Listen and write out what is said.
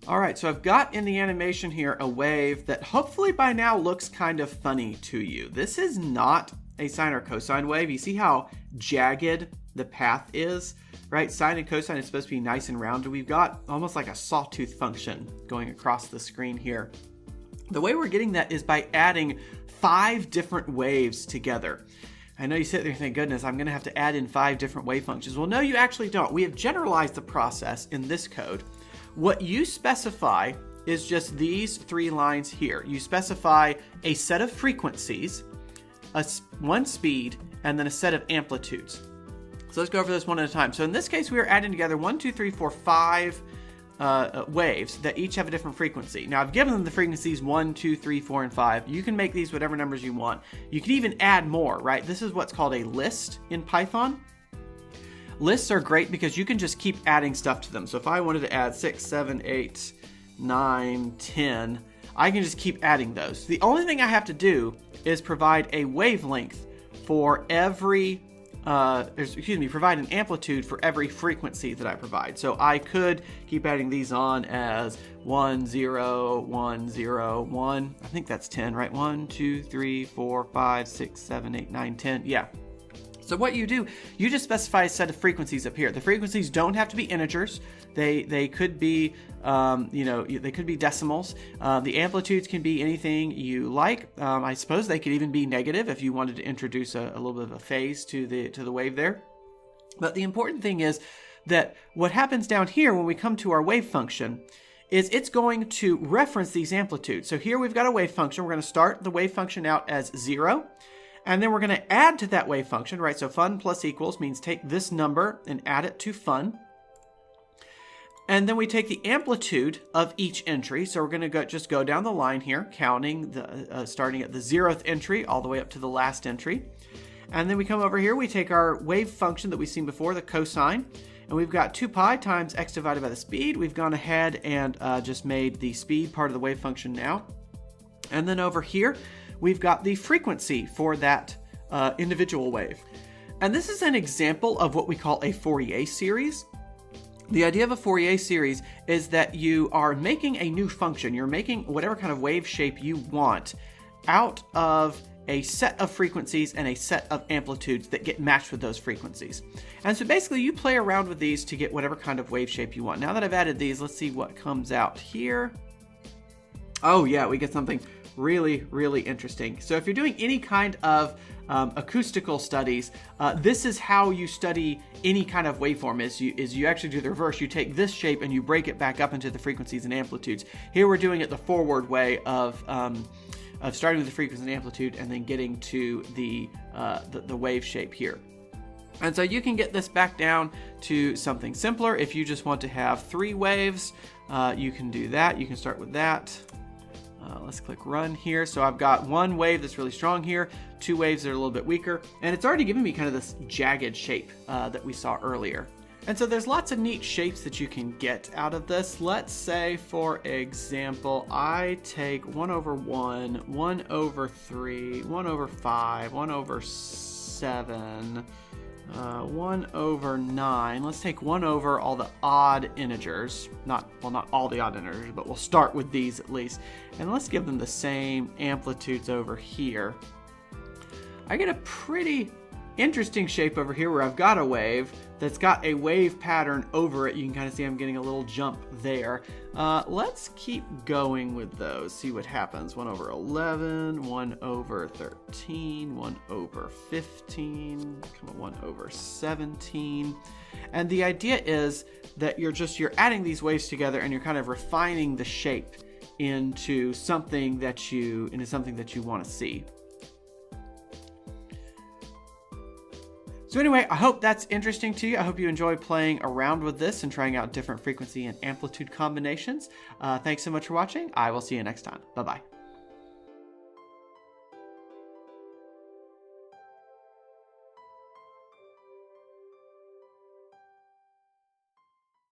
All right, so I've got in the animation here a wave that hopefully by now looks kind of funny to you. This is not a sine or cosine wave. You see how jagged the path is, right? Sine and cosine is supposed to be nice and rounded. We've got almost like a sawtooth function going across the screen here. The way we're getting that is by adding 5 different waves together. I know you sit there and think, goodness, I'm going to have to add in 5 different wave functions. Well, no, you actually don't. We have generalized the process in this code. What you specify is just these 3 lines here. You specify a set of frequencies, one speed, and then a set of amplitudes. So let's go over this one at a time. So in this case, we are adding together 1, 2, 3, 4, 5 waves that each have a different frequency. Now I've given them the frequencies 1, 2, 3, 4, and 5. You can make these whatever numbers you want. You can even add more, right? This is what's called a list in Python. Lists are great because you can just keep adding stuff to them. So if I wanted to add 6, 7, 8, 9, 10, I can just keep adding those. The only thing I have to do is provide a wavelength for every provide an amplitude for every frequency that I provide. So I could keep adding these on as 1, 0, 1, 0, 1. I think that's 10, right? 1, 2, 3, 4, 5, 6, 7, 8, 9, 10. Yeah. So what you do, you just specify a set of frequencies up here. The frequencies don't have to be integers. They could be, they could be decimals. The amplitudes can be anything you like. I suppose they could even be negative if you wanted to introduce a little bit of a phase to the wave there. But the important thing is that what happens down here when we come to our wave function is it's going to reference these amplitudes. So here we've got a wave function. We're going to start the wave function out as 0. And then we're going to add to that wave function, right? So fun plus equals means take this number and add it to fun. And then we take the amplitude of each entry. So we're going to just go down the line here, counting starting at the 0th entry all the way up to the last entry. And then we come over here, we take our wave function that we've seen before, the cosine, and we've got 2 pi times x divided by the speed. We've gone ahead and just made the speed part of the wave function now. And then over here, we've got the frequency for that individual wave. And this is an example of what we call a Fourier series. The idea of a Fourier series is that you are making a new function. You're making whatever kind of wave shape you want out of a set of frequencies and a set of amplitudes that get matched with those frequencies. And so basically you play around with these to get whatever kind of wave shape you want. Now that I've added these, let's see what comes out here. Oh yeah, we get something really, really interesting. So if you're doing any kind of acoustical studies, this is how you study any kind of waveform is you actually do the reverse. You take this shape and you break it back up into the frequencies and amplitudes. Here we're doing it the forward way of starting with the frequency and amplitude and then getting to the wave shape here. And so you can get this back down to something simpler. If you just want to have 3 waves, you can do that. You can start with that. Let's click run here. So I've got 1 wave that's really strong here, 2 waves that are a little bit weaker, and it's already given me kind of this jagged shape that we saw earlier. And so there's lots of neat shapes that you can get out of this. Let's say, for example, I take 1 over 1, 1 over 3, 1 over 5, 1 over 7, 1 over 9. Let's take 1 over all the odd integers. Not all the odd integers, but we'll start with these at least. And let's give them the same amplitudes over here. I get a pretty interesting shape over here where I've got a wave that's got a wave pattern over it. You can kind of see I'm getting a little jump there. Let's keep going with those, see what happens. 1 over 11, 1 over 13, 1 over 15, 1 over 17. And the idea is that you're adding these waves together and you're kind of refining the shape into something that you want to see. So anyway, I hope that's interesting to you. I hope you enjoy playing around with this and trying out different frequency and amplitude combinations. Thanks so much for watching. I will see you next time. Bye-bye.